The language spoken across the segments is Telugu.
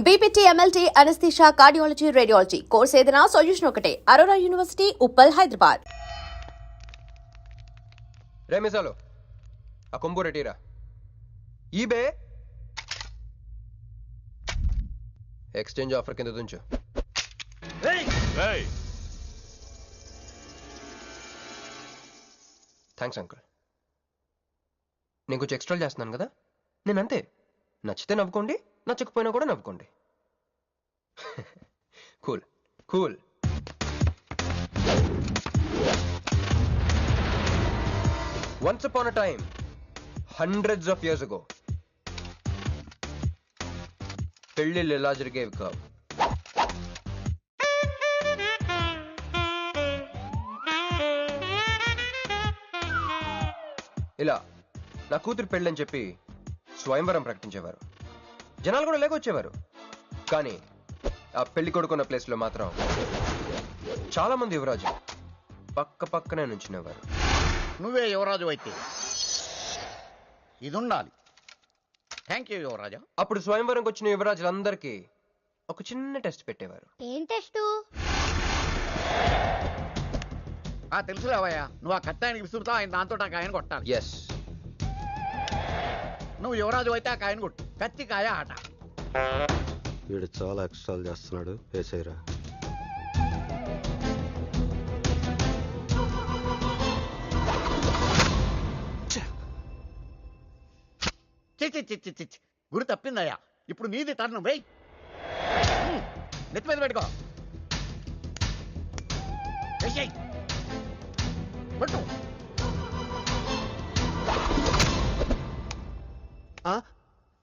BPT MLT anaesthesia cardiology radiology course ఏదైనా సొల్యూషన్ ఒకటే అరోరా యూనివర్సిటీ ఉప్పల్ హైదరాబాద్. రే మిసాలు ఆ కొంబు రెటీరా ఈబే ఎక్స్చేంజ్ ఆఫర్ కింద తుంచు. Thanks uncle. నేను కొంచెం ఎక్స్ట్రా చేస్తున్నాను కదా, నేను అంతే. నచ్చితే నవ్వుకోండి, నచ్చకపోయినా కూడా నవ్వుకోండి. Cool cool. Once upon a time, hundreds of years ago, పెళ్ళిళ్ళు ఎలా జరిగేవి కావు. ఇలా నా కూతురు పెళ్ళని చెప్పి స్వయంవరం ప్రకటించేవారు. జనాలు కూడా లేకొచ్చేవారు. కానీ ఆ పెళ్లి కొడుకున్న ప్లేస్లో మాత్రం చాలా మంది యువరాజు పక్క పక్కనే నుంచునేవారు. నువ్వే యువరాజు అయితే ఇది ఉండాలి. థ్యాంక్ యూ యువరాజా. అప్పుడు స్వయంవరంకి వచ్చిన యువరాజులందరికీ ఒక చిన్న టెస్ట్ పెట్టేవారు. ఏం టెస్టు? తెలుసులేవయ్యా, నువ్వు ఆ కత్తాయనికి విసురుతావు, ఆయన దాంతో ఆ కాయను కొట్టాలి. ఎస్. నువ్వు యువరాజు అయితే ఆ కాయను కొట్టు. కత్తి కాయ ఆట. వీడు చాలా ఎక్స్ట్రాలు చేస్తున్నాడు. వేసేయరా. చిచ్చి గురి తప్పిందయ్యా. ఇప్పుడు నీది టర్న్. వెయ్, నెత్తి మీద పెట్టుకో. వెయ్యి పట్టు.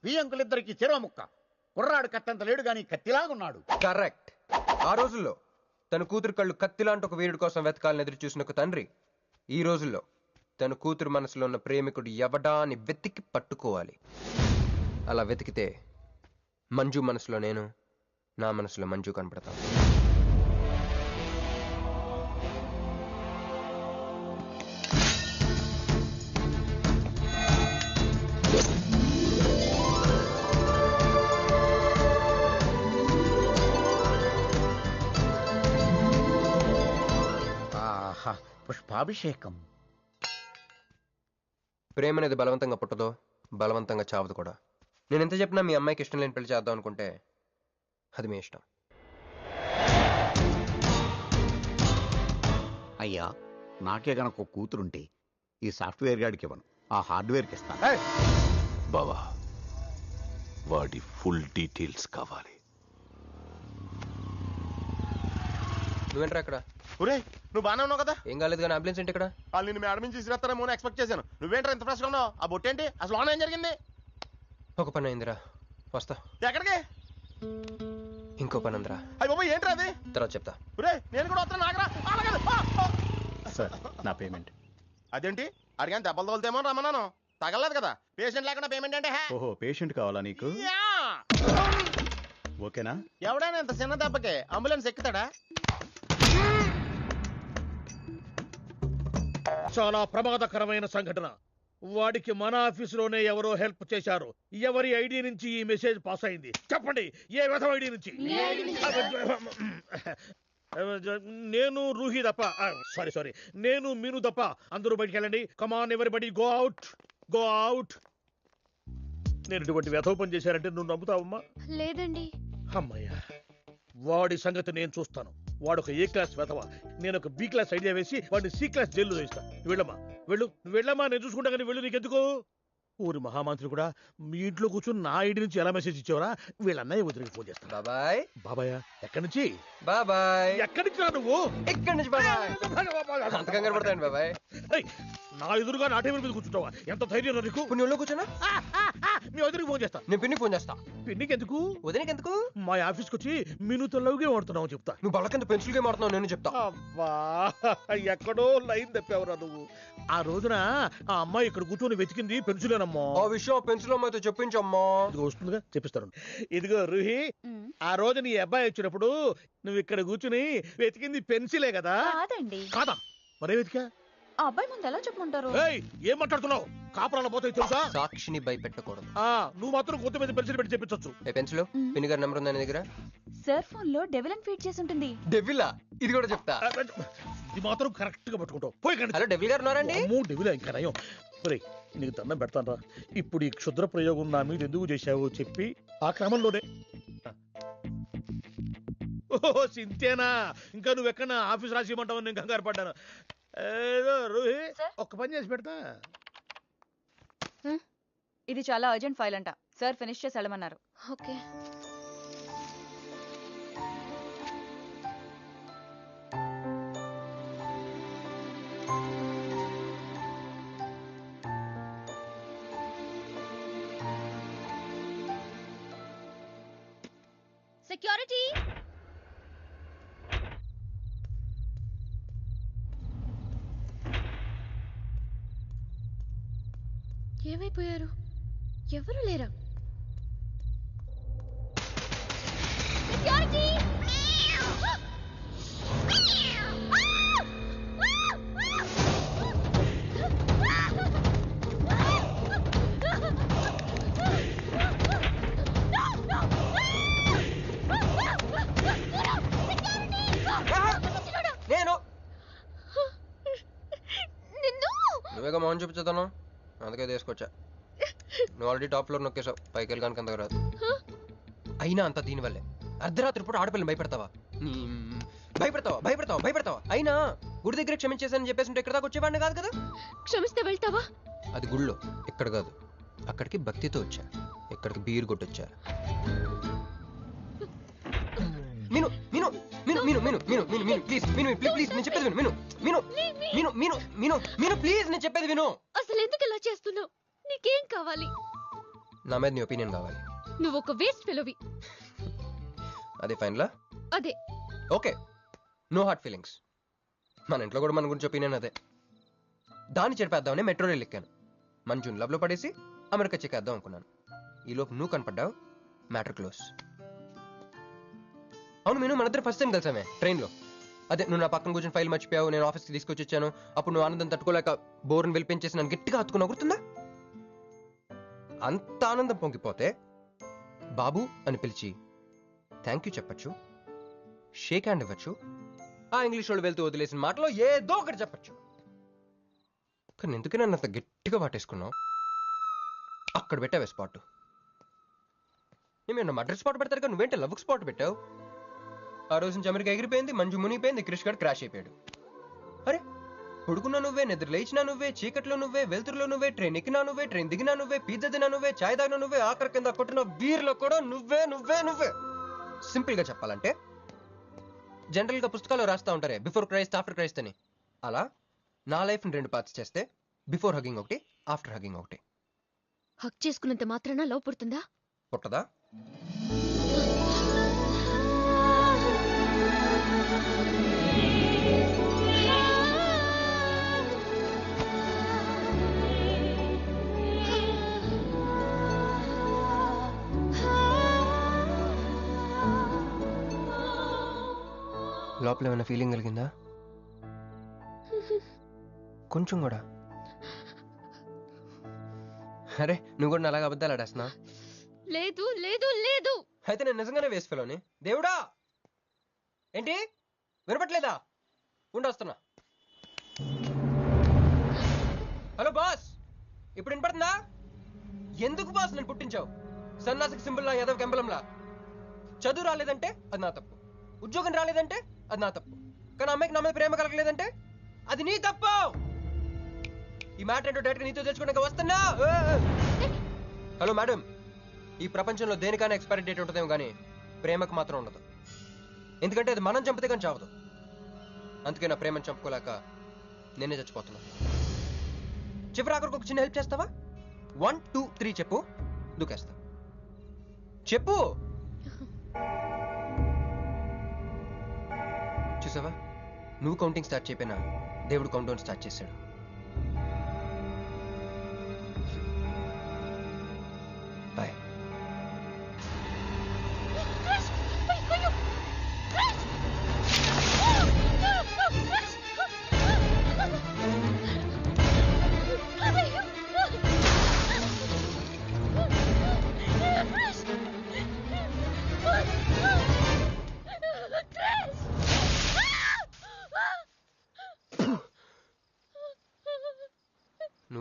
వీ అంకులిద్దరికి చెరవ ముక్క. కుర్రాడు కత్తంత లేడు గాని కత్తిలాగున్నాడు. కరెక్ట్. ఆ రోజుల్లో తన కూతురు కళ్ళు కత్తిలాంటి ఒక వీరుడి కోసం వెతకాలని ఎదురు చూసిన ఒక తండ్రి ఈ రోజుల్లో తన కూతురు మనసులో ఉన్న ప్రేమికుడు ఎవడా అని వెతికి పట్టుకోవాలి. అలా వెతికితే మంజు మనసులో నేను, నా మనసులో మంజు కనపడతాను. పుష్పాభిషేకం. ప్రేమ అనేది బలవంతంగా పుట్టదో, బలవంతంగా చావదు కూడా. నేను ఎంత చెప్పినా మీ అమ్మాయికి ఇష్టం లేని పెళ్లి చేద్దాం అనుకుంటే అది మీ ఇష్టం. అయ్యా, నాకే గనక ఒక కూతురుంటే ఈ సాఫ్ట్వేర్ గాడికి ఇవ్వను, ఆ హార్డ్వేర్కి ఇస్తాను. బావా, వాడి ఫుల్ డీటెయిల్స్ కావాలి. నువ్వేంట్రా ఇక్కడ? ఒరే, నువ్వు బాగానే ఉన్నావు కదా? ఏం కాలేదు కానీ అంబులెన్స్ ఏంటి ఇక్కడ? వాళ్ళు నిన్ను మేడం నుంచి తీసుకురాస్తారేమో అని ఎక్స్పెక్ట్ చేశాను. నువ్వేంట్రా ఇంత ఫ్రెష్గా ఉన్నావు? ఆ బొట్టేంటి? అసలు ఆన్ ఏం జరిగింది? ఒక పని అయిందిరా, వస్తా. ఎక్కడికి? ఇంకో పని ఉందిరా. అయ్యి బాబు, ఏంట్రా అది? తర్వాత చెప్తా. ఒరే, నేను కూడా వస్తాను. నాగరా సార్, నా పేమెంట్. అదేంటి? అడిగాను దెబ్బలు తోలుతేమో రమ్మన్నాను. తగలలేదు కదా. పేషెంట్ లేకుండా పేమెంట్ అంటే? ఓహో, పేషెంట్ కావాలా నీకు? ఓకేనా? ఎవడైనా ఇంత చిన్న దెబ్బకి అంబులెన్స్ ఎక్కుతాడా? చాలా ప్రమాదకరమైన సంఘటన. వాడికి మన ఆఫీసులోనే ఎవరో హెల్ప్ చేశారు. ఎవరి ఐడి నుంచి ఈ మెసేజ్ పాస్ అయింది? చెప్పండి, ఏ విధం ఐడి నుంచి? నేను రూహి తప్ప, సారీ నేను మీను తప్ప అందరూ బయటికి వెళ్ళండి. కమాన్ ఎవరిబడి, గో అవుట్, గో అవుట్. నేను ఇటువంటి వ్యధవ పని చేశారంటే నువ్వు నమ్ముతావమ్మా? లేదండి. అమ్మయ్యా, వాడి సంగతి నేను చూస్తాను. వాడు ఒక ఏ క్లాస్ వెధవ, నేను ఒక బి క్లాస్ ఐడియా వేసి వాడిని సి క్లాస్ జైల్లో వేస్తాను. వెళ్ళమ్మా, వెళ్ళమ్మా, నేను చూసుకుంటా. కానీ వెళ్ళు, నీకెందుకు? ఊరి మహామంత్రి కూడా మీ ఇంట్లో కూర్చొని నా ఐడి నుంచి ఎలా మెసేజ్ ఇచ్చేవరా? వీళ్ళన్నయ్య వదిలికి ఫోన్ చేస్తాను. బాబాయ్. బాబాయ్ ఎక్కడి నుంచి? బాబాయ్ ఎక్కడి నుంచి రా నువ్వు? ఎక్కడి నుంచి బాబాయ్? అంత కంగారు పడతాయండి బాబాయ్. నా ఎదురుగా నా టేబుల్ మీద కూర్చుంటావా? ఎంత ధైర్యం నీకు? పుణ్యంలో కూర్చున్నా. మీ వదిలికి ఫోన్ చేస్తా. నేను పిన్ని ఫోన్ చేస్తా. పిన్నికి ఎందుకు? వదినకి ఎందుకు? మా ఆఫీస్కి వచ్చి మీనుతో లవ్గా వాడుతున్నావు చెప్తా. నువ్వు బళ్ళ కింద పెన్సిల్ గేమ్ ఆడుతున్నావు, నేను చెప్తా. అబ్బా, ఎక్కడో లైన్ తప్పావురా నువ్వు. ఆ రోజున ఆ అమ్మాయి ఇక్కడ కూర్చొని వెతికింది పెన్సిలేనమ్మా. ఆ విషయం పెన్సిల్ అమ్మాయితో చెప్పించమ్మా. ఇదిగో వస్తుందిగా, చెప్పిస్తాను. ఇదిగో రూహి, ఆ రోజు నీ అబ్బాయి వచ్చినప్పుడు నువ్వు ఇక్కడ కూర్చుని వెతికింది పెన్సిలే కదా? కాదండి. కాదా? మరే వెతికా? ఆ అబ్బాయి ముందు ఎలా చెప్పమంటారు? ఏయ్, ఏం మాట్లాడుతున్నావు? కాపురాల పోతే తెలుసా? సాక్షిని భయపెట్టకూడదు. నువ్వు మాత్రం కొత్త మీద పెన్సిల్ పెట్టి చెప్పించొచ్చు. పెన్సిల్ పిన్ని గారి నెంబర్ ఉందా నీ దగ్గర? సార్ ఫోన్ లో డెవిల్ అని ఫీడ్ చేసి ఉంటుంది. డెవిలా? ఇది కూడా చెప్తా. ఇది మాత్రం కరెక్ట్ గా పట్టుకుంటావు. పోయి కండి. హలో డెవిల్ గారు ఉన్నారండి? డెవిల్ ఇంకా నయం. ఒరేయ్, నీకు దండం పెడతాను రా. ఇప్పుడు ఈ క్షుద్ర ప్రయోగం నా మీద ఎందుకు చేశావో చెప్పి ఆ క్రమంలోనే. ఓహో, సింతేనా? ఇంకా నువ్వెక్కడ ఆఫీస్ రాసి ఇవ్వమంటావు? నేను కంగారు పడ్డాను. ఏదో రూహి, ఒక్క పని చేసి పెడతా. ఇది చాలా అర్జెంట్ ఫైల్ అంట. సార్ ఫినిష్ చేసి వెళ్ళమన్నారు. ఓకే. సెక్యూరిటీ. ఏమైపోయారు? ఎవరు లేరా? సెక్యూరిటీ. నేను నిన్ను నువ్వేగా మౌన్ చూపించదాను, అందుకే తీసుకొచ్చా. నువ్వు ఆల్రెడీ టాప్ ఫ్లోర్ నొక్కేసావు, పైకి వెళ్ళడానికి అంతకు రాదు. అయినా అంత దీనివల్లే అర్ధరాత్రి పూట ఆడపిల్లని భయపెడతావా? భయపెడతావా భయపెడతావా భయపెడతావా? అయినా గుడి దగ్గర క్షమించేసానని చెప్పేసి ఉంటే ఇక్కడ దాకా వచ్చేవాడిని కాదు కదా. క్షమిస్తే వెళ్తావా? అది గుళ్ళో, ఇక్కడ కాదు. అక్కడికి భక్తితో వచ్చా, ఇక్కడికి బీర్ కొట్టొచ్చా. మీను మీను మీను మీను మీను మీను మీను మీను ప్లీజ్ మీను ప్లీజ్ నేను చెప్పేది విను. మీను మీను మీను మీను మీను ప్లీజ్ నేను చెప్పేది విను. అసలు ఎందుకు ఇలా చేస్తున్నావు? నీకేం కావాలి? నా మీద నీ ఒపీనియన్ కావాలి. నువ్వు ఒక వేస్ట్ ఫెలోవి. అదే ఫైనలా? అదే. Okay, no hard feelings. మన ఇంట్లో కూడా మన గురించి ఒపీనియన్ అదే. దాన్ని చెరిపేద్దామని మెట్రో రైల్ ఎక్కాను. మంజుని లవ్లో పడేసి అమెరికా చెక్కేద్దాం అనుకున్నాను. ఈలోపు నువ్వు కనపడ్డావు, మ్యాటర్ క్లోజ్. అవును మీను, మన ఇద్దరు ఫస్ట్ టైం కలిసామే ట్రైన్లో. అదే నువ్వు నా పక్కన కూర్చొని ఫైల్ మర్చిపోయావు, నేను ఆఫీస్కి తీసుకొచ్చి వచ్చాను. అప్పుడు నువ్వు ఆనందం తట్టుకోలేక బోర్ని వెళ్ళిపించేసి నన్ను గట్టిగా హత్తుకున్నా, గుర్తుందా? అంత ఆనందం పొంగిపోతే బాబు అని పిలిచి థ్యాంక్ యూ చెప్పచ్చు, షేక్ హ్యాండ్ ఇవ్వచ్చు, ఆ ఇంగ్లీష్ వాళ్ళు వెళ్తూ వదిలేసిన మాటలో ఏదో ఒకటి చెప్పచ్చు. కానీ ఎందుకు నన్ను అంత గట్టిగా వాటేసుకున్నావు? అక్కడ పెట్టావే స్పాట్. నేను మర్డర్ స్పాట్ పెడతారు కానీ నువ్వేంటి లవ్ స్పాట్ పెట్టావు? ఆ రోజు నుంచి అమెరికా ఎగిరిపోయింది, మంజు మునిగిపోయింది, క్రిష్ గారు క్రాష్ అయిపోయాడు. అరే పడుకున్నా నువ్వే, నిద్ర లేచినా నువ్వే, చీకట్లో నువ్వే, వెలుతురులో నువ్వే, ట్రైన్ ఎక్కినా నువ్వే, ట్రైన్ దిగినా నువ్వే, పిజ్జా తినా నువ్వే, చాయ్ తాగినా నువ్వే, ఆఖరి కింద కొట్టిన బీర్లో కూడా నువ్వే నువ్వే నువ్వే. సింపుల్ గా చెప్పాలంటే జనరల్ గా పుస్తకాల్లో రాస్తా ఉంటారే బిఫోర్ క్రైస్ట్ ఆఫ్టర్ క్రైస్ట్ అని, అలా నా లైఫ్ ని 2 పార్ట్స్ చేస్తే బిఫోర్ హగింగ్ ఒకటి, ఆఫ్టర్ హగింగ్ ఒకటి. హక్ చేసుకున్నంత మాత్రాన లవ్ పుడుతుందా? పుట్టదా? లోపల ఏమైనా ఫీలింగ్ కలిగిందా? కొంచెం కూడా? అరే నువ్వు కూడా అలాగే అబద్ధాలు ఆడేస్తున్నా? లేదు లేదు లేదు. అయితే నేను నిజంగానే వేస్ట్ ఫెలోని. దేవుడా, ఏంటి వినపట్లేదా? ఉండొస్తున్నా. హలో బాస్, ఇప్పుడు వినపడుతుందా? ఎందుకు బాస్ నన్ను పుట్టించావు? సన్నాసికి సింబల్ లా, యాదవ్ కెంబలంలా. చదువు రాలేదంటే అది నా తప్పు, ఉద్యోగం రాలేదంటే అది నా తప్పు, కానీ అమ్మాయికి నా మీద ప్రేమ కలగలేదంటే అది నీ తప్పు. ఈ మ్యాటర్ ఏంటో డైరెక్ట్గా నీతో తెచ్చుకోవడానికి వస్తున్నా. హలో మేడం, ఈ ప్రపంచంలో దేనికైనా ఎక్స్పైరీ డేట్ ఉంటుందేమో కానీ ప్రేమకు మాత్రం ఉండదు. ఎందుకంటే అది మనం చంపితే కానీ చావదు. అందుకే నా ప్రేమను చంపుకోలేక నేనే చచ్చిపోతున్నా. చివరి ఆఖరికి ఒక చిన్న హెల్ప్ చేస్తావా? 1 2 3 చెప్పు, దూకేస్తా. చెప్పు. చూసావా, నువ్వు కౌంటింగ్ స్టార్ట్ చేయపోయినా దేవుడు కౌంట్ డౌన్ స్టార్ట్ చేశాడు. బాయ్.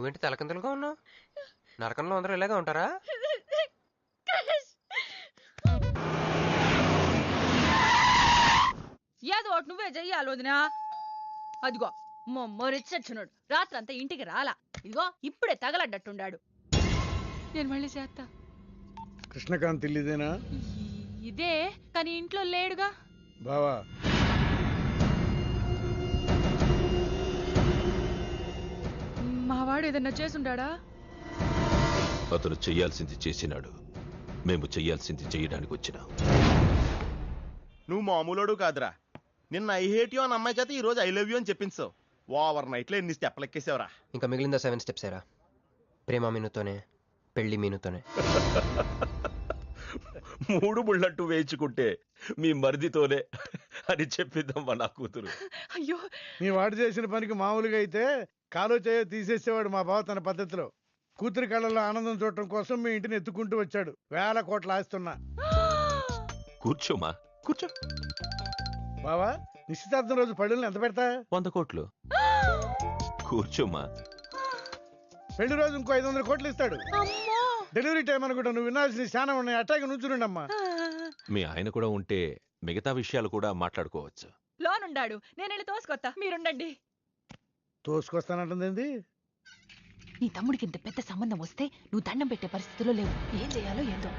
నువ్వేంటి తలకిందులుగా ఉన్నావు? నరకంలో అందరూ ఇలాగే ఉంటారా? ఏదో ఒకటి నువ్వే చెయ్యాలి వదినా. అదిగో మొమ్మరిచ్చచ్చున్నాడు, రాత్రంతా ఇంటికి రాలా. ఇదిగో ఇప్పుడే తగలడ్డట్టుండాడు. నేను మళ్ళీ చేస్తా. కృష్ణకాంత్ ఇల్లుదేనా? ఇదే, కానీ ఇంట్లో లేడుగా. బావా, మావాడు ఏదన్నా చేసుండాడా? అతను చెయ్యాల్సింది చేసినాడు, మేము చెయ్యాల్సింది చేయడానికి వచ్చినాం. నువ్వు మామూలుడు కాదురా. నిన్న ఐ హేట్ యూ అని అమ్మాయి చేత ఈ రోజు ఐ లవ్ యూ అని చెప్పించావు. ఓవర్ నైట్ లో ఎన్ని స్టెప్లు ఎక్కేసావురా. ఇంకా మిగిలిందా 7 స్టెప్స్ ఏరా? ప్రేమ మీనుతోనే, పెళ్లి మీనుతోనే. 3 ముళ్ళట్టు వేయించుకుంటే మీ మరిదితోనే అని చెప్పిద్దామా నా కూతురు. అయ్యో, మీ వాడు చేసిన పనికి మామూలుగా అయితే కాలో చేయో తీసేసేవాడు మా బావ తన పద్ధతిలో. కూతురి కళ్ళలో ఆనందం చూడటం కోసం మీ ఇంటిని ఎత్తుకుంటూ వచ్చాడు. 1000 కోట్లు ఆస్తున్నా. కూర్చోమా, కూర్చో. బావా, నిశ్చితార్థం రోజు పళ్ళుల్ని ఎంత పెడతా? 100 కోట్లు. కూర్చోమా. పెళ్లి రోజు ఇంకో 500 కోట్లు ఇస్తాడు. అమ్మో. డెలివరీ టైం అనుకుంటా. నువ్వు వినాల్సిన చాలా ఉన్నాయి. అట్టాగే నుంచుండమ్మా. మీ ఆయన కూడా ఉంటే మిగతా విషయాలు కూడా మాట్లాడుకోవచ్చు. లోనుండాడు, నేను వెళ్ళి తోసుకొత్తా, మీరుండండి. తోసుకొస్తానంటుంది. నీ తమ్ముడికి ఇంత పెద్ద సంబంధం వస్తే నువ్వు దండం పెట్టే పరిస్థితిలో లేవు. ఏం చేయాలో ఏందో.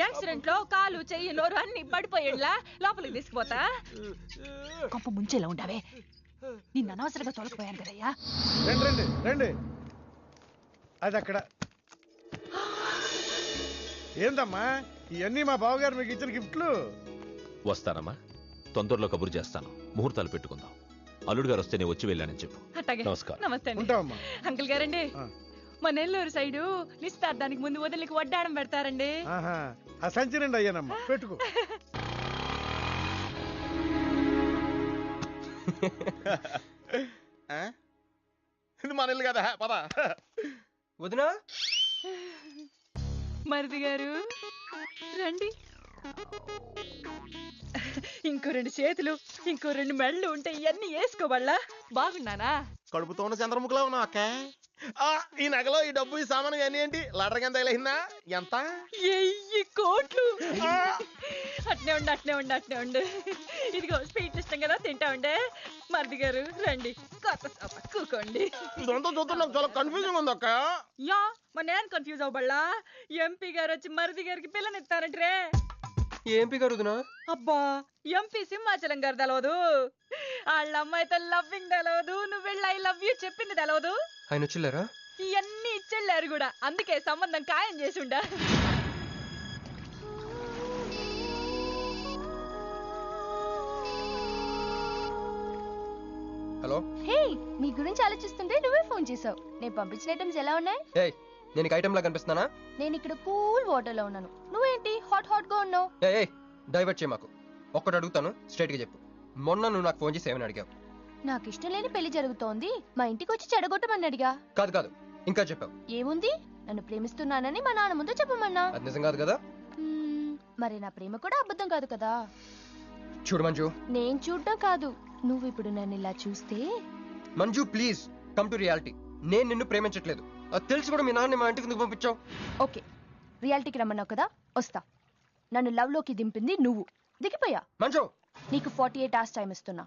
యాక్సిడెంట్ లో కాలు, చెయ్యి, నోరు అన్ని పడిపోయేలా లోపలికి తీసుకుపోతా. కొంప ముంచేలా ఉండవే. నిన్ను అనవసరంగా తొలగిపోయాను కదయ్యా. రండి రండి రండి. అది అక్కడ. ఏందమ్మా ఇవన్నీ మా బావగారు మీకు ఇచ్చిన గిఫ్ట్లు? వస్తానమ్మా, తొందరలో కబురు చేస్తాను. ముహూర్తాలు పెట్టుకుందాం. అల్లుడు గారు వస్తే నేను వచ్చి వెళ్ళానని చెప్పు. అట్టాగే. నమస్కారం. నమస్తే అండి. ఉంటావమ్మా. అంకుల్ గారండి, ఆ. మా నెల్లూరు సైడు నిశ్చితార్థానికి ముందు వదిలికి వడ్డాడం పెడతారండి. ఆహా, ఆ సంచి నిండి అయ్యానమ్మా, పెట్టుకో. ఇది మన ఇల్లు కదా, పద. వదినా, మరిది గారు రండి. ఇంకో 2 చేతులు, ఇంకో 2 మెళ్ళు ఉంటే ఇవన్నీ వేసుకోవాలా? బాగున్నానా? కడుపుతో ఉన్న చంద్రముఖిలో ఉన్నావు అక్క. ఈ నగలో ఈ డబ్బు ఈ సామాను ఇవన్నీ ఏంటి? లడర్ ఎంత తగిలిందా? ఎంత? 1000 కోట్లు. అట్నే ఉండు, అట్నే ఉండు, అట్నే ఉండు. ఇదిగో స్వీట్ ఇష్టం కదా, తింటా ఉండే. మరిది గారు రండి, కొత్త సభ కూకోండి. ఇదంతా చూస్తే నాకు చాలా కన్ఫ్యూజింగ్ ఉంది అక్క. యా, మరి నేను కన్ఫ్యూజ్ అవ్వబల్లా. ఎంపీ గారు వచ్చి మరిది గారికి పిల్లనిస్తారంటే. ఏంపి గారు వదినా? అబ్బా, ఎంపీ సింహాచలం గారు తెలవదు? వాళ్ళ అమ్మాయితో లవ్వింగ్ తెలవదు, నువ్వు వెళ్ళి ఐ లవ్ యూ చెప్పింది తెలవదు. ఆయన వచ్చిల్లారా? ఇవన్నీ ఇచ్చెళ్ళారు కూడా, అందుకే సంబంధం ఖాయం చేసి ఉండా. హలో. హే, నీ గురించి ఆలోచిస్తుంటే నువ్వే ఫోన్ చేసావు. నేను పంపించిన ఐటమ్స్ ఎలా ఉన్నాయి? ఏయ్, నేను ఐటమ్ లా కనిపిస్తున్నానా? నేను ఇక్కడ కూల్ వాటర్ లో ఉన్నాను, నువ్వేంటి హాట్ హాట్ గా ఉన్నావు? ఏయ్, డైవర్ట్ చేయ మాకు. ఒక్కటి అడుగుతాను, స్ట్రైట్ గా చెప్పు. మొన్న నువ్వు నాకు ఫోన్ చేసి ఏమని అడిగావు? నాకు ఇష్టం లేని పెళ్లి జరుగుతోంది, మా ఇంటికి వచ్చి చెడగొట్టమని అడిగా. కాదు కాదు, ఇంకా చెప్పావు. ఏముంది, నన్ను ప్రేమిస్తున్నానని మా నాన్న ముందు చెప్పమన్నా. అది నిజం కాదు కదా? మరి నా ప్రేమ కూడా అబద్ధం కాదు కదా? చూడు మంజు. నేను చూడడం కాదు, నువ్వు ఇప్పుడు నన్ను ఇలా చూస్తే. Manju please come to reality. నేను నిన్ను ప్రేమించట్లేదు, అది తెలిసి కూడా మీ నాన్న మా ఇంటికి ఎందుకు పంపించావు? ఓకే, రియాలిటీకి రమ్మన్నావు కదా, వస్తా. నన్ను లవ్ లోకి దింపింది నువ్వు, దిగిపోయా. మంజు, నీకు 48 hours టైం ఇస్తున్నా,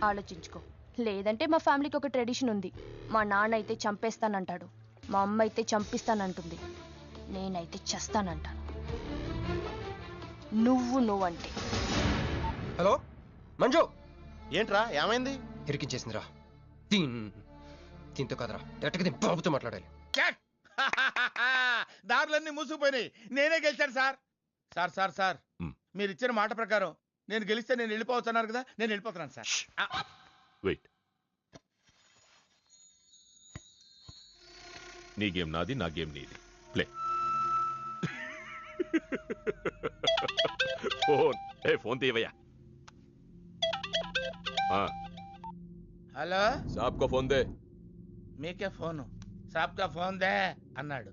ఆలోచించుకో. లేదంటే మా ఫ్యామిలీకి ఒక ట్రెడిషన్ ఉంది. మా నాన్న అయితే చంపేస్తానంటాడు, మా అమ్మ అయితే చంపిస్తానంటుంది, నేనైతే చస్తానంటాను. నువ్వంటే. హలో మంజు. ఏంట్రా ఏమైంది? ఇరికించేసిందిరా. దీంతో కదరా, డైరెక్ట్గా దీని బాబుతో మాట్లాడాలి. దారులన్నీ మూసుకుపోయినాయి. నేనే గెలిచాను సార్. సార్ సార్ సార్ మీరు ఇచ్చిన మాట ప్రకారం నేను గెలిస్తే నేను వెళ్ళిపోవచ్చు అన్నారు కదా, నేను వెళ్ళిపోతున్నాను సార్. వెయిట్. నీ గేమ్ నాది, నా గేమ్ నీది. ప్లే. ఫోన్ తీవయ్యా. హలో, సాబ్ కో ఫోన్ దే. మీకే ఫోను సాబ్ కా ఫోన్ దే అన్నాడు.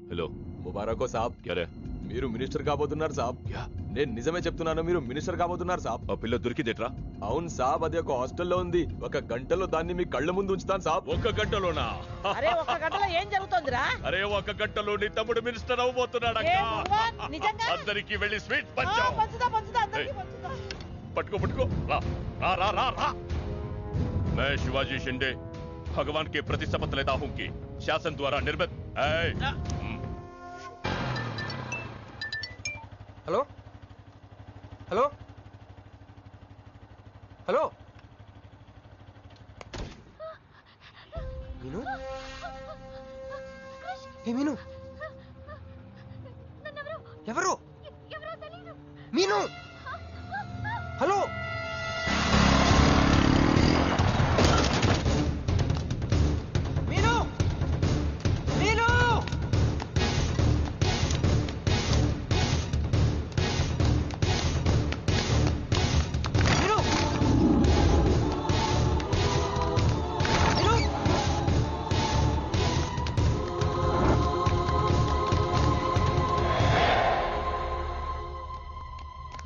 హలో ముబారకో సాబ్. క్యారే మీరు మినిస్టర్ కాబోతున్నారు సాబ్. నేను నిజమే చెప్తున్నాను, మీరు మినిస్టర్ కాబోతున్నారు సాబ్. ఆ పిల్ల దొరికిందేట్రా? అవును సాబ్, అది ఒక హాస్టల్లో ఉంది. 1 గంటలో దాన్ని మీ కళ్ళ ముందు ఉంచుతాను సాబ్. 1 గంటలోనా? అరే 1 గంటలో ఏం జరుగుతోందిరా? అరే 1 గంటలో నీ తమ్ముడు మినిస్టర్ అవ్వబోతున్నాడు. ఏ భగవాన్, నిజంగా? అందరికి వెళ్ళి స్వీట్ ఆ, పంచావు. పంచుతా అందరికీ పంచుతా. पटको रा रा रा रा रा। मैं शिवाजी शिंदे भगवान के प्रति शपथ लेता हूं कि शासन द्वारा निर्मित హలో హలో హలో మీను ఏ మీను ఎవరు మీను హలో మీను మీను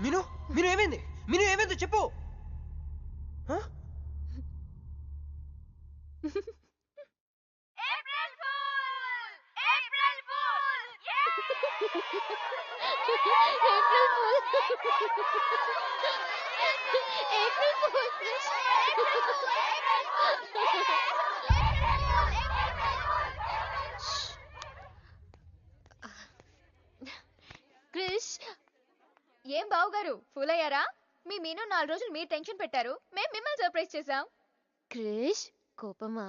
మీను మీను ఏమైంది? మీను ఏమైంది చెప్పు. క్రిష్, ఏం బావగారు ఫూల్ అయ్యారా? మీ మీను 4 రోజులు మీరు టెన్షన్ పెట్టారు, మేము మిమ్మల్ని సర్ప్రైజ్ చేసాం. క్రిష్ కోపమా?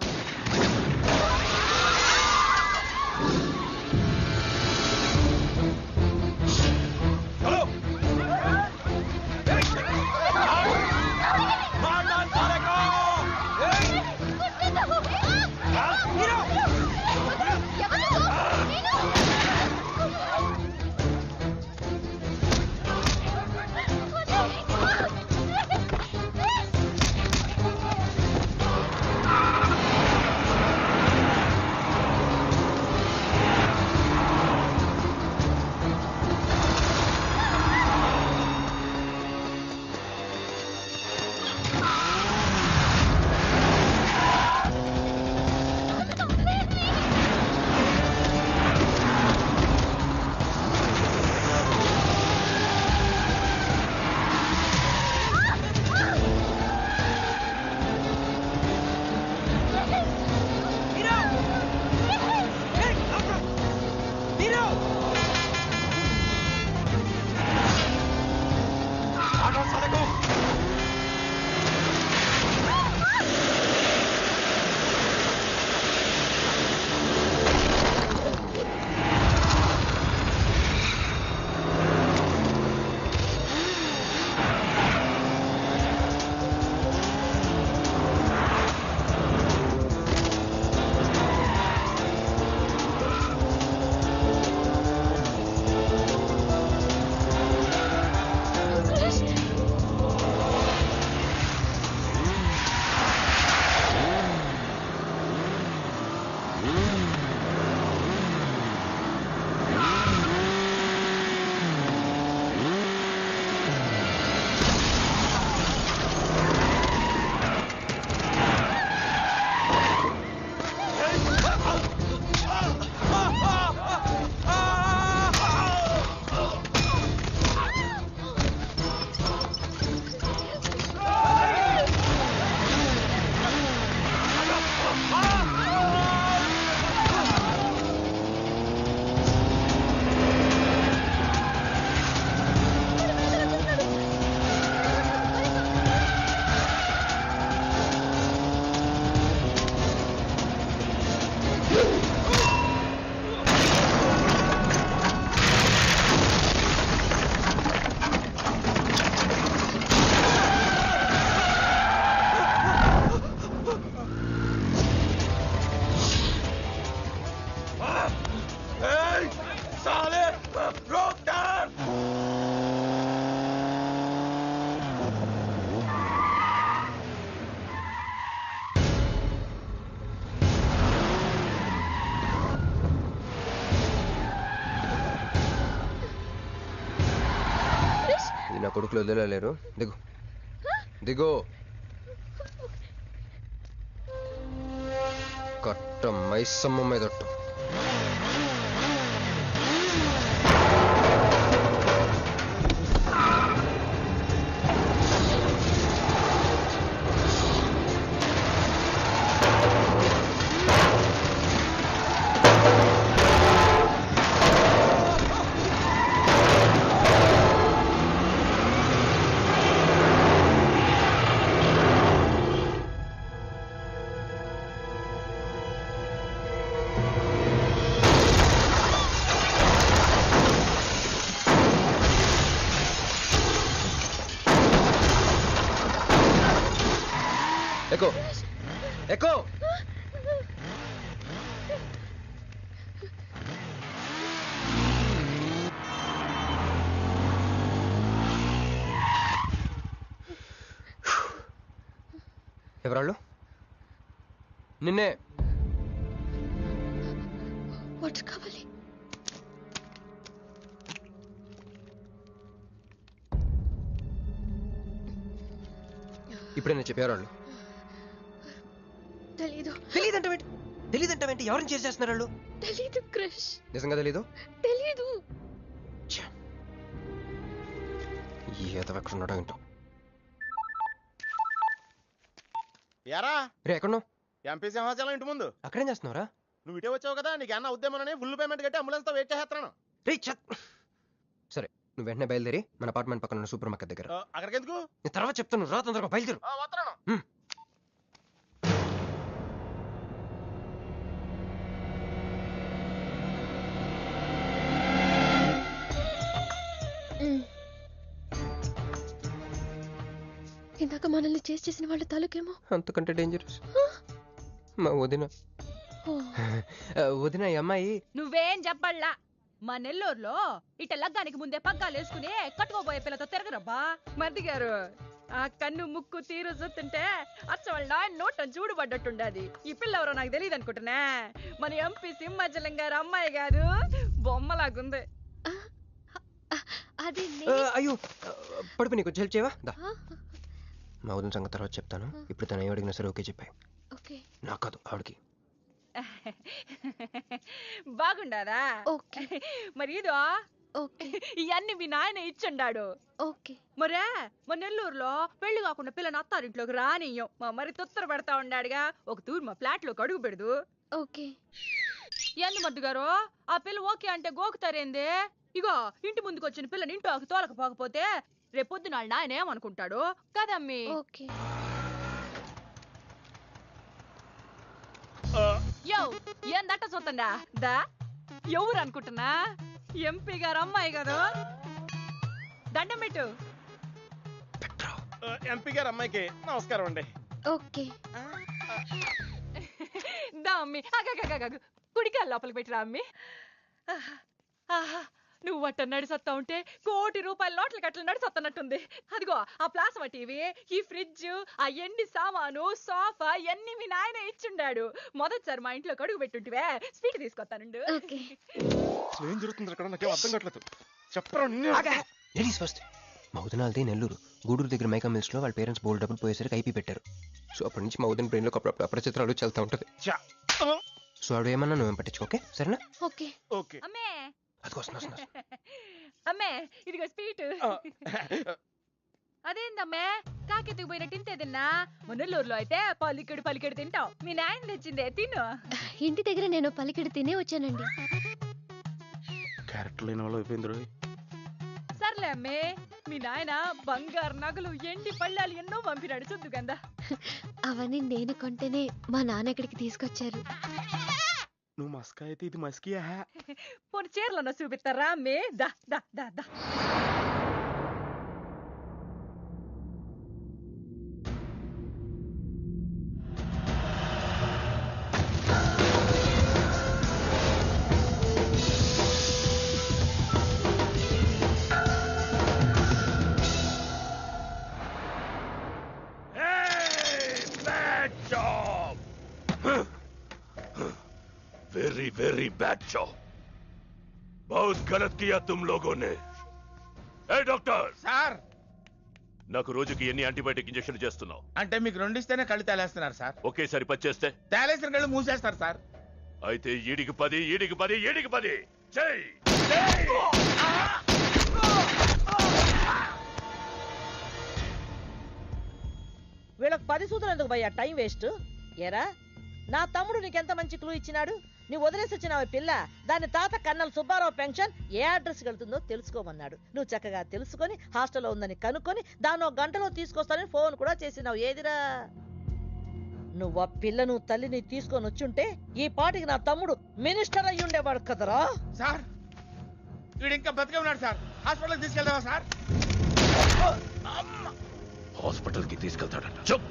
నా కొడుకులు వదిలేలేరు. దిగు దిగు. కట్ట మైసమ్మ మీదట్టు. ఎక్కు ఎక్కు. ఎవరాళ్ళు? నిన్నే. వాటర్ కావాలి. ఇప్పుడే నేను చెప్పేవాళ్ళు. తెలీదు. తెలీదంటే ఎవరిని చేస్తున్నారు వాళ్ళు? తెలీదు క్రిష్. నిజంగా తెలీదు? తెలీదు. ఏదో ఎక్కడ ఉన్నాడో ఏంటో. యారా రే ఎక్కడున్నావు? ఎంపీ సింహాచలం ఇంటి ముందు. అక్కడేం చేస్తున్నావురా? నువ్వు ఇటే వచ్చావు కదా, నీకు అన్న ఉద్యమని ఫుల్ పేమెంట్ కట్టి అంబులెన్స్ తో వెయిట్ చేస్తున్నాను. రే సరే, నువ్వు వెంటనే బయలుదేరి మన అపార్ట్మెంట్ పక్కన ఉన్న సూపర్ మార్కెట్ దగ్గర. అక్కడికి ఎందుకు? నేను తర్వాత చెప్తాను, రా తొందరగా బయలుదేరు. వస్తున్నాను. ఇందాక మనల్ని చేసిన వాళ్ళ తాలూకేమో అంతకంటే డేంజరస్. మా వదిన. వదిన ఈ అమ్మాయి. నువ్వేం చెప్పల్లా. మా నెల్లూరులో ఇట లగ్గానికి ముందే పగ్గాలు వేసుకుని కట్టుకోబోయే పిల్లతో తిరగరబ్బా. మర్ది గారు, ఆ కన్ను ముక్కు తీరు చూస్తుంటే అచ్చ వాళ్ళ నాయన నోట చూడుబడ్డట్టుండది. ఈ పిల్ల ఎవరో నాకు తెలియదు అనుకుంటున్నా. మన ఎంపీ సింహాచలం గారు అమ్మాయి కాదు, బొమ్మలాగుంది. అయ్యో పడుపు, నీకు హెల్ప్ చేయవా? మా వదిన సంగతి తర్వాత చెప్తాను. ఇప్పుడు తను ఏం అడిగినా సరే ఓకే చెప్పాయి. నాకు కాదు, ఆవిడకి. బాగుండాదా? మరి ఇదో ఇవన్నీ మీ నాయన ఇచ్చుండాడు. మరే మా నెల్లూరులో పెళ్లి కాకుండా పిల్లని అత్తారింట్లోకి రానియ్యం. మా మరి తొత్తర పెడతా ఉండాడుగా, ఒక తూరు మా ఫ్లాట్ లోకి అడుగు పెడదు. ఎందు మద్దు గారు, ఆ పిల్ల ఓకే అంటే గోకుతారేంది? ఇగో ఇంటి ముందుకు వచ్చిన పిల్లని ఇంటి తోలకపోకపోతే రేపొద్దు నాడు నాయన ఏమనుకుంటాడు కదమ్మీ? యో ఏందట్ట చూతండా దా, ఎవరు అనుకుంటున్నా? ఎంపీ గారు అమ్మాయి కదా. దండం పెట్టు. ఎంపీ గారు అమ్మాయికి నమస్కారం అండి. దా అమ్మి, కుడికాయలు లోపలికి పెట్టిరా అమ్మి. నువ్వు అట్ట నడిసొత్తా ఉంటే ₹1 కోటి నోట్ల కట్టలు నడిసొత్తనట్టుంది. అదిగో ఆ ప్లాస్మా టీవీ, ఈ ఫ్రిడ్జ్, ఆ ఎండి సామాను, సోఫా ఎన్ని మీ నాయన ఇచ్చుండాడు. మొదటిసారి మా ఇంట్లో కడుగు పెట్టుంటివే, స్వీట్ తీసుకొస్తానుండు. ఏం జరుగుతుంది అక్కడ? నాకేం అర్థం కావట్లేదు. చెప్పరా. మా వదినాలది నెల్లూరు. గూడూరు దగ్గర మైకా మిల్స్ లో వాళ్ళ పేరెంట్స్ బోల్డ్ డబ్బులు పోయేసరికి ఐపీ పెట్టారు. సో అప్పటి నుంచి మా వదిన బ్రెయిన్ లో అపరిచిత్రాలు చల్తా ఉంటది. సో ఆవిడ ఏమన్నా నువ్వేం పట్టించుకో, ఓకే? సరేనా? అమ్మే అది అమ్మే, ఇదిగో స్వీట్. అదేందమ్మే కాకెత్తుకు పోయినట్టు ఇంతే తిన్నా? మున్నెల్లూరులో అయితే పలికెడు తింటావు. మీ నాయన తెచ్చిందే తిను. ఇంటి దగ్గర నేను పలికెడు తినే వచ్చానండి. క్యారెక్టర్ లేని వాళ్ళు అయిపోయింది. సర్లే అమ్మే, మీ నాయన బంగారు నగలు, ఎండి పళ్ళాలు ఎన్నో పంపినాడు చూద్దు కదా. అవన్నీ నేను కొంటేనే మా నాన్న ఇక్కడికి తీసుకొచ్చారు. నువ్వు మస్కా అయితే ఇది మస్కియా? పోనీ చీరలన్నా చూపిస్తారా అమ్మే? దా దా దా దా. Very bad job. बहुत गलत किया तुम लोगों ने. ए डॉक्टर సార్, నాకు రోజుకి ఎన్ని యాంటీబయాటిక్ ఇంజెక్షన్ చేస్తున్నావు? అంటే మీకు 2 ఇస్తేనే కళ్ళు తేలేస్తున్నారు సార్. ఒకేసారి 10 చేస్తే తేలేసిన కళ్ళు మూసేస్తారు సార్. అయితే ఈడికి 10, ఈడికి 10, ఈడికి 10 చెయ్. వీళ్ళకి 10 సూత్రం ఎందుకు భయ్యా టైం వేస్ట్? ఏరా నా తమ్ముడు నీకెంత మంచి క్లూ ఇచ్చినాడు. నువ్వు వదిలేసి వచ్చినావు పిల్ల. దాని తాత కన్నల సుబ్బారావు పెన్షన్ ఏ అడ్రస్ వెళ్తుందో తెలుసుకోమన్నాడు. నువ్వు చక్కగా తెలుసుకొని హాస్టల్లో ఉందని కనుక్కొని దాన్ని 1 గంటలో తీసుకొస్తానని ఫోన్ కూడా చేసినావు. ఏదిరా నువ్వు ఆ పిల్లను తల్లిని తీసుకొని వచ్చుంటే ఈ పాటికి నా తమ్ముడు మినిస్టర్ అయ్యి ఉండేవాడు కదరా. సార్ వీడు ఇంకా బతికే ఉన్నాడు సార్. హాస్పిటల్కి తీసుకెళ్దామా సార్? హాస్పిటల్ కి తీసుకెళ్తాడంట. చెప్.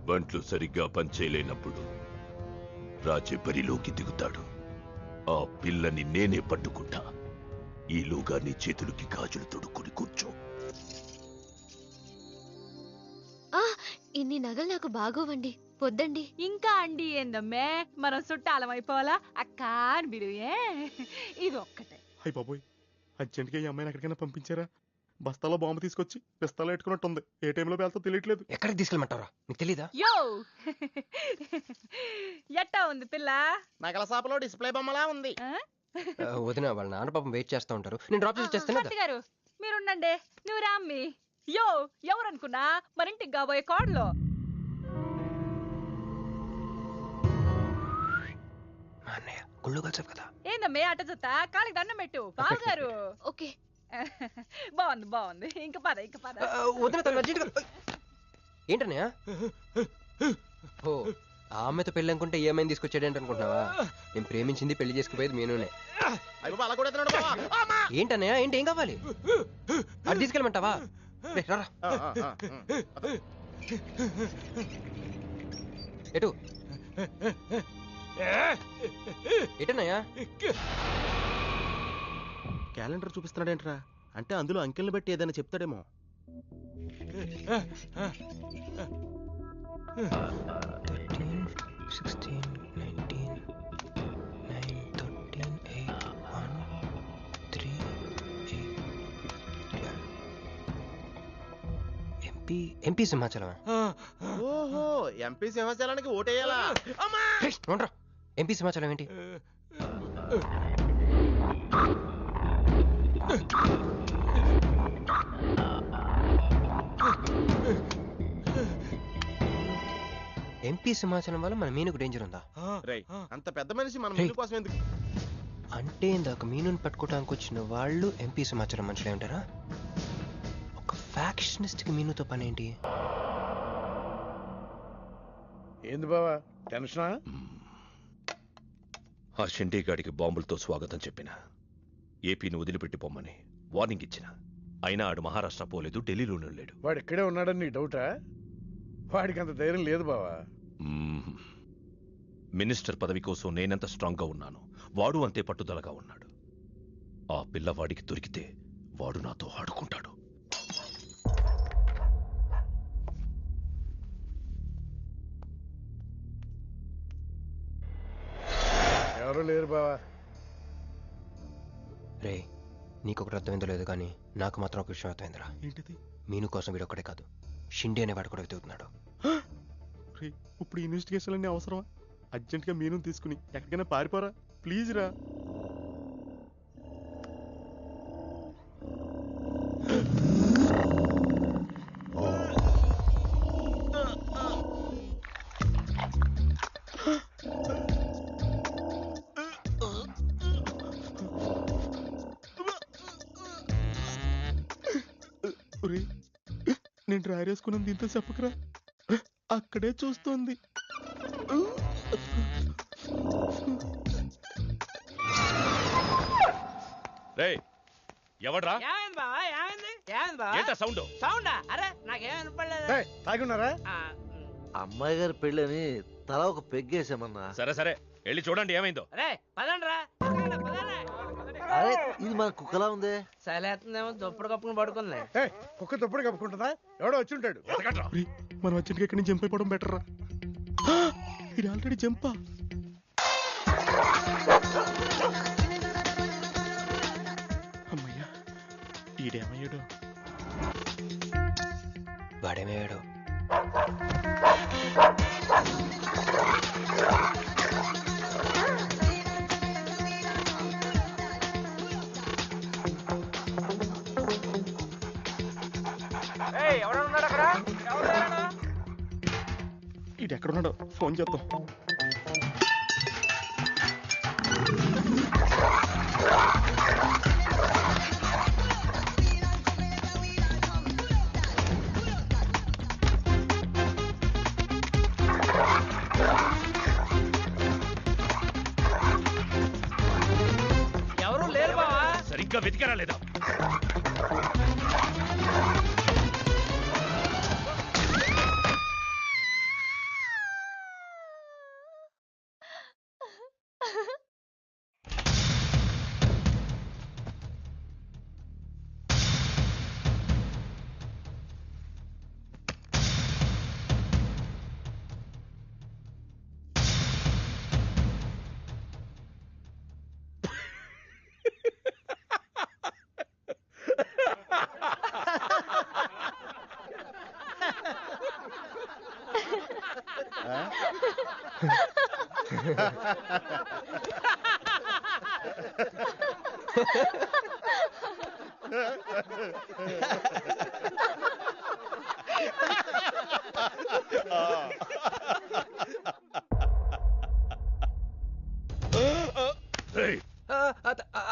బంట్లు సరిగ్గా పనిచేయలేనప్పుడు రాజే బరిలోకి దిగుతాడు. ఆ పిల్లని నేనే పట్టుకుంటా. ఈలోగా నీ చేతులకి గాజులు తొడుక్కుని కూర్చో. ఇన్ని నగలు నాకు బాగోవండి, పొద్దండి. ఇంకా అండి ఏందమ్మే, మనం చుట్టాలం అయిపోవాలా? అక్క అని బిరువే. ఇది ఒక్కటే. అయ్య బాబోయ్, అర్జెంట్గా ఈ అమ్మాయిని ఎక్కడికైనా పంపించారా? బస్తాలో బాంబు తీసుకొచ్చి పిస్తాలో పెట్టుకున్నట్టుంది. ఏ టైంలో వెళ్తా తెలియట్లేదు. ఎక్కడికి తీసుకెళ్ళమంటారా? నీకు తెలీదా? యో ఎట్టా ఉంది పిల్ల? నగల షాపులో డిస్ప్లే బొమ్మలా ఉంది. వదిన వాళ్ళ నాన్న పాపం వెయిట్ చేస్తూ ఉంటారు. నేను డ్రాప్ చేసి చేస్తాను గారు మీరుండండి. నువ్వు రామ్మి. యో ఎవరనుకున్నా మరింటికి కాబోయే కోడలో. గుళ్ళు కలిసావు కదా. ఏందమ్మే అట్ట చూస్తా? కాలికి దండం పెట్టు బావగారు. ఓకే బాగుంది బాగుంది. ఇంక పద ఇంక పద. వదిన తను అర్జెంట్గా ఏంటన్నయ్య? ఓ ఆ అమ్మాయితో పెళ్ళి అనుకుంటే ఏమైనా తీసుకొచ్చాడేంటి అనుకుంటున్నావా? నేను ప్రేమించింది పెళ్లి చేసుకుపోయేది మీనునే. ఏంటన్నయ్య? ఏంటి? ఏం కావాలి? అది తీసుకెళ్ళమంటావా? రారా. ఎటు ఎటన్నయ్యా? క్యాలెండర్ చూపిస్తున్నాడేంట్రా? అంటే అందులో అంకెల్ని బట్టి ఏదైనా చెప్తాడేమో. 16, 19, 9, 13, 8, 1, 3, 8, 12. ఎంపీ సింహాచలం. ఓహో, ఎంపీ సింహాచలానికి ఓటేయాలా? ఎంపీ సింహాచలం ఏంటి? ఎంపీ సింహాచలం వల్ల మన మీనుకు డేంజర్ ఉందా? అంత పెద్ద మనిషి మన మీను కోసం ఎందుకు? అంటే ఇందాక మీనుని పట్టుకోవడానికి వచ్చిన వాళ్ళు ఎంపీ సింహాచలం మనుషులే ఉంటారా? ఒక ఫ్యాక్షనిస్ట్ కి మీనుతో పని ఏంటి? ఏంది బావా టెన్షనా? ఆ షిండే గాడికి బాంబులతో స్వాగతం చెప్పిన, ఏపీని వదిలిపెట్టి పొమ్మని వార్నింగ్ ఇచ్చిన. అయినా ఆడు మహారాష్ట్ర పోలేదు, ఢిల్లీలోనే లేడు. వాడు ఇక్కడే ఉన్నాడని నీ డౌటా? వాడికి అంత ధైర్యం లేదు బావా. మినిస్టర్ పదవి కోసం నేనెంత స్ట్రాంగ్ గా ఉన్నాను, వాడు అంతే పట్టుదలగా ఉన్నాడు. ఆ పిల్లవాడికి దొరికితే వాడు నాతో ఆడుకుంటాడు. ఎవరు లేరు బావా. రే నీకొకటి అర్థమైందో లేదు కానీ నాకు మాత్రం ఒక విషయం అర్థమైందిరా. ఏంటిది? మీను కోసం వీడు ఒక్కడే కాదు, షిండే అనేవాడు కూడా వెతుకుతున్నాడు. ఇప్పుడు ఇన్వెస్టిగేషన్ అన్ని అవసరమా? అర్జెంట్గా మీను తీసుకుని ఎక్కడికైనా పారిపోరా ప్లీజ్ రా. నేను డ్రైర్ వేసుకున్నాను, దీంతో చెప్పకరా. అక్కడే చూస్తోంది. ఎవడ్రా? అమ్మాయి గారి పెళ్ళని తల ఒక పెగ్గేసామన్నా. సరే సరే వెళ్ళి చూడండి ఏమైందో. అరే ఇది మన కుక్కలా ఉంది. సలేతుందేమో దుప్పుడు కప్పుకుని పడుకుంది. కుక్క దుప్పుడు కప్పుకుంటుందా? ఎవడో వచ్చి ఉంటాడు. మనం అర్జెంట్గా ఇక్కడి నుంచి జంప్ అయిపోవడం బెటర్ రా. ఇది ఆల్రెడీ జంపా. ఈడేమయ్యాడు? వాడేమయ్యాడు? ఈడెక్కడున్నాడు? ఫోన్ చేద్దాం. ఎవరు లేరు బావా. సరిగ్గా వెతికారా లేదా?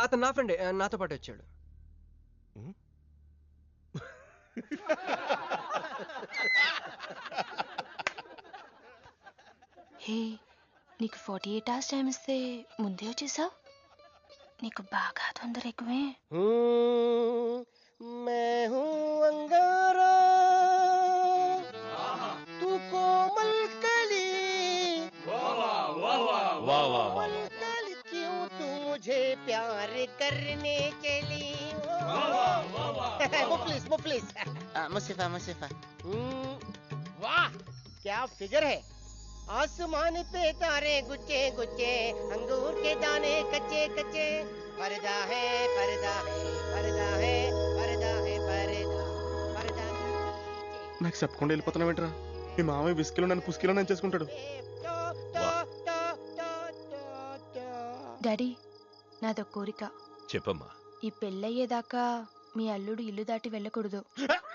అతను నా ఫ్రెండే, నాతో పాటు వచ్చాడు. హే, నీకు 48 hours టైం ఇస్తే ముందే వచ్చేసావు. నీకు బాగా తొందర ఎక్కువే. मैं हूँ अंगारा तू कोमल कली कोमल कली क्यों तू मुझे प्यार करने चली मुफलिस मुसीफा वाह क्या फिगर है. आसमान पे तारे गुच्चे गुच्चे अंगूर के दाने कच्चे कच्चे पर्दा है पर्दा है पर्दा है पर्दा है पर्दा पर्दा. నాకు చెప్పకుండా వెళ్ళిపోతున్నావు ఏంట్రా? మీ మామయ్య విస్కిలో నన్ను పుస్కిలో నన్ను చేసుకుంటాడు. డాడీ, నాదో కోరిక. చెప్పమ్మా. ఈ పెళ్ళయ్యేదాకా మీ అల్లుడు ఇల్లు దాటి వెళ్ళకూడదు.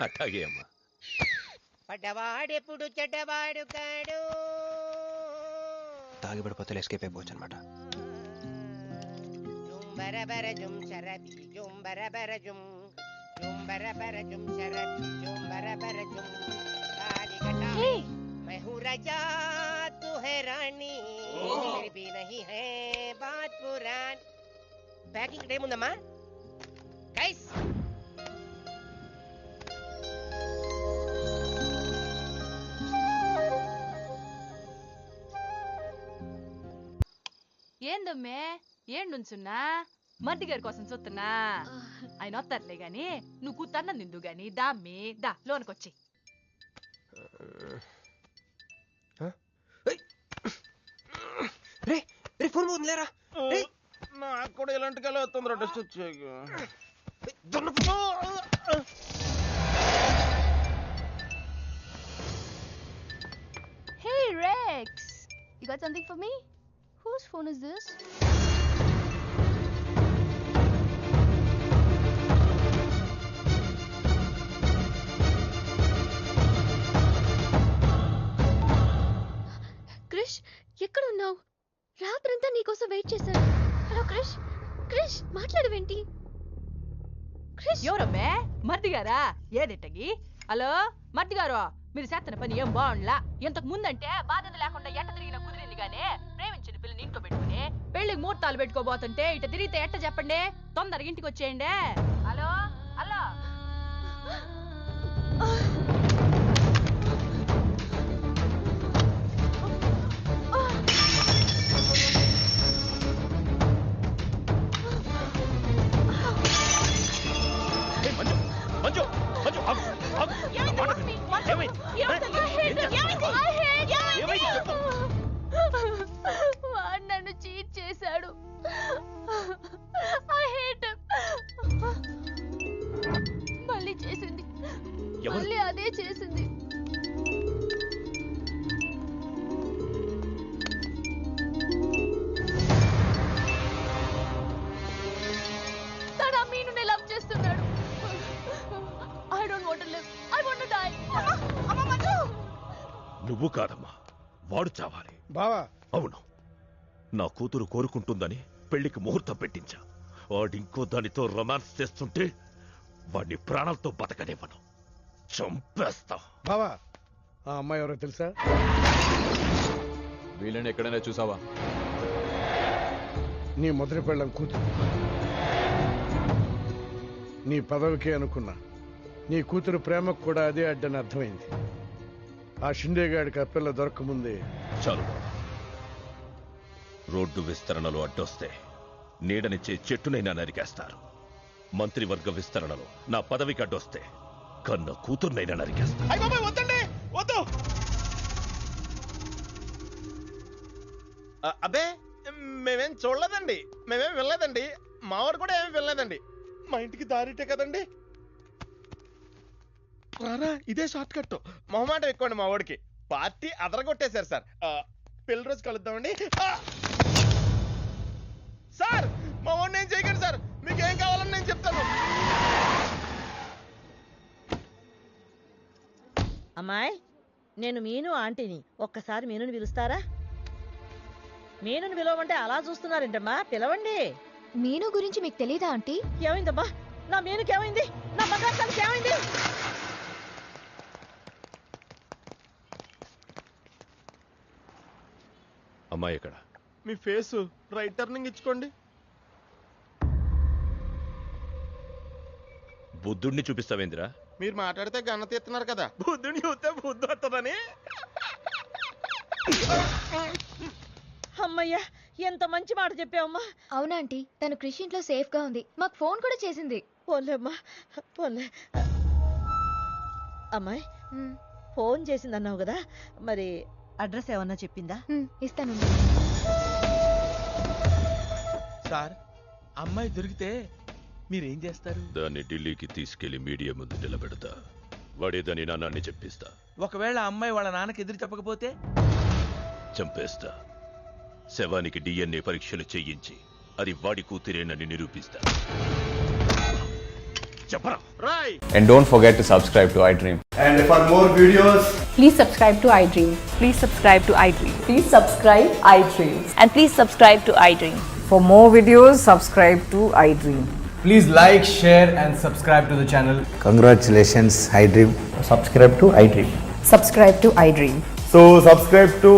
అట్లాగే అమ్మా. పడ్డవాడెప్పుడు చెడ్డవాడు కాడు. తాగి పడిపోతే ఎస్కేప్ అయిపోవచ్చు అనమాట. బరబర జుమ్ శరబి జుమ్ బరబర జుమ్ జుమ్ బరబర జుమ్ శరబి జుమ్ బరబర జుమ్ కాలి घटा मैं हूँ राजा तू है रानी फिर भी नहीं है बात पुरानी. ప్యాకింగ్ టైం ఉందమ్మా గైస్. ఏందమ్మే ఏం నుంచున్నా? మర్ది గారి కోసం చూస్తున్నా. ఆయన వస్తారులే గాని నువ్వు కూతన్న నిందు గాని దామ్మి దా లోనకొచ్చి. ఫోన్ పోతుందిలేరా. నాకు కూడా ఇలాంటి కళ వస్తుంది. డస్ట్ వచ్చాయి. Hey Rex, you got something for me? Whose phone is this? Krish, ఎక్కడ ఉన్నావు? రాత్రంతా నీకోసం వెయిట్ చేశాను. హలో క్రిష్, క్రిష్ మాట్లాడవేంటి? క్రిష్ ఎవరమ్మే? మర్ది గారా? ఏదిట్టగి? హలో మర్ది గారు, మీరు చేస్తున్న పని ఏం బాగుండ్లా. ఇంతకు ముందంటే బాధ్యత లేకుండా ఎట్ట తిరిగిన కుదిరింది గానే ప్రేమించిన పిల్లని ఇంట్లో పెట్టుకుని పెళ్లికి ముహూర్తాలు పెట్టుకోబోతుంటే ఇట తిరిగితే ఎట్ట చెప్పండి? తొందరగా ఇంటికి వచ్చేయండి. Hello hello. మంజు మంజు ఆగు, ఆగు. నా మాట విను. ఏమైంది? ఏమైంది చెప్పు. వాడు నన్ను చీట్ చేశాడు. I hate him. మళ్ళీ అదే చేసింది. తన మీనునే లవ్ చేస్తున్నాడు. I don't want to live. I want to die. అమ్మ మంజు. నువ్వు కాదమ్మా, వాడు చావాలి. బావా. అవును, నా కూతురు కోరుకుంటుందని పెళ్లికి ముహూర్తం పెట్టించా. వాడింకో దానితో రొమాన్స్ చేస్తుంటే వాడిని ప్రాణాలతో బతకనివ్వను, చంపేస్తా. బావా, ఆ అమ్మాయి ఎవరో తెలుసా? వీళ్ళని ఎక్కడైనా చూసావా? నీ మొదటి పెళ్ళం కూతురు. నీ పదవికే అనుకున్నా, నీ కూతురు ప్రేమకు కూడా అదే అడ్డని అర్థమైంది. ఆ షిండేగాడికి ఆ పిల్ల దొరకముందే. చాలు, రోడ్డు విస్తరణలో అడ్డొస్తే నీడనిచ్చే చెట్టునైనా నరికేస్తారు. మంత్రివర్గ విస్తరణలో నా పదవికి అడ్డొస్తే కన్న కూతుర్నైనా నరికేస్తారు. అయ్య బాబాయ్ వద్దండి, వద్దు. అబ్బే మేమేం చూడలేదండి, మేమేం వెళ్ళలేదండి, మావాడు కూడా ఏమీ వెళ్ళలేదండి. మా ఇంటికి దారిటే కదండి. రారా, ఇదే షార్ట్ కట్. మొహమాట ఎక్కువండి మా వాడికి. పార్టీ అదరగొట్టేశారు సార్. పెళ్లి రోజు కలుద్దామండి. సార్ మా వాడిని ఏం చేయకండి సార్, మీకు ఏం కావాలని నేను చెప్తాను. అమ్మాయి, నేను మీను ఆంటీని. ఒక్కసారి మీనుని పిలుస్తారా? మీనుని పిలవమంటే అలా చూస్తున్నారేంటమ్మా, పిలవండి. మీను గురించి మీకు తెలీదా ఆంటీ? ఏమైందమ్మా? నా మీనుకి ఏమైంది? నా బంగారు ఏమైంది? అమ్మాయి ఎక్కడ? మీ ఫేస్ రైట్ టర్నింగ్ ఇచ్చుకోండి. బుద్ధుడిని చూపిస్తావేంద్రా? మీరు మాట్లాడితే గన్న తీస్తున్నారు కదా, బుద్ధుని చూస్తే బుద్ధి వస్తుందని. అమ్మయ్యా, ఎంత మంచి మాట చెప్పావమ్మా. అవునా ఆంటీ, తను కృషి ఇంట్లో సేఫ్ గా ఉంది. మాకు ఫోన్ కూడా చేసింది. పోన్లేమ్మా, పోన్లే. అమ్మాయి, ఫోన్ చేసింది అన్నావు కదా, మరి అడ్రస్ ఏమన్నా చెప్పిందా? ఇస్తాను సార్. అమ్మాయి దొరికితే మీరేం చేస్తారు? దాన్ని ఢిల్లీకి తీసుకెళ్లి మీడియా ముందు నిలబెడతా. వాడేదని నాన్నని చెప్పిస్తా. ఒకవేళ అమ్మాయి వాళ్ళ నాన్నకి ఎదురు చెప్పకపోతే చంపేస్తా. శవానికి DNA పరీక్షలు చేయించి అది వాడి కూతురేనని నిరూపిస్తా. చెప్పరా? Roy. And don't forget to subscribe to iDream. And for more videos, please subscribe to iDream. Please subscribe to iDream. Please subscribe iDream. And please subscribe to iDream. For more videos, subscribe to iDream. Please like, share and subscribe to the channel. Congratulations, iDream. Subscribe to iDream. Subscribe to iDream. so subscribe to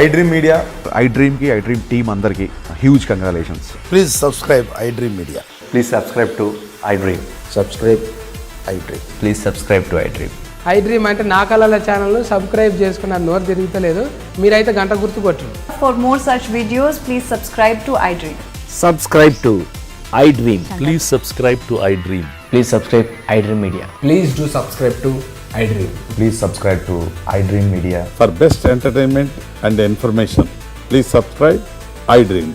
iDream Media. iDream ki iDream team andarki huge congratulations. Please subscribe iDream Media. Please subscribe to iDream. Subscribe iDream. Please subscribe to iDream. iDream అంటే నా కళల ఛానల్ సబ్స్క్రైబ్ చేసుకున్న నోరు తిరుగుతలేదు. మీరైతే గంట గుర్తు కొట్టండి. For more such videos, please subscribe to iDream. Subscribe to iDream. Please subscribe to iDream. Please subscribe iDream Media. Please do subscribe to iDream. Please subscribe to iDream Media. For best entertainment and information, please subscribe iDream.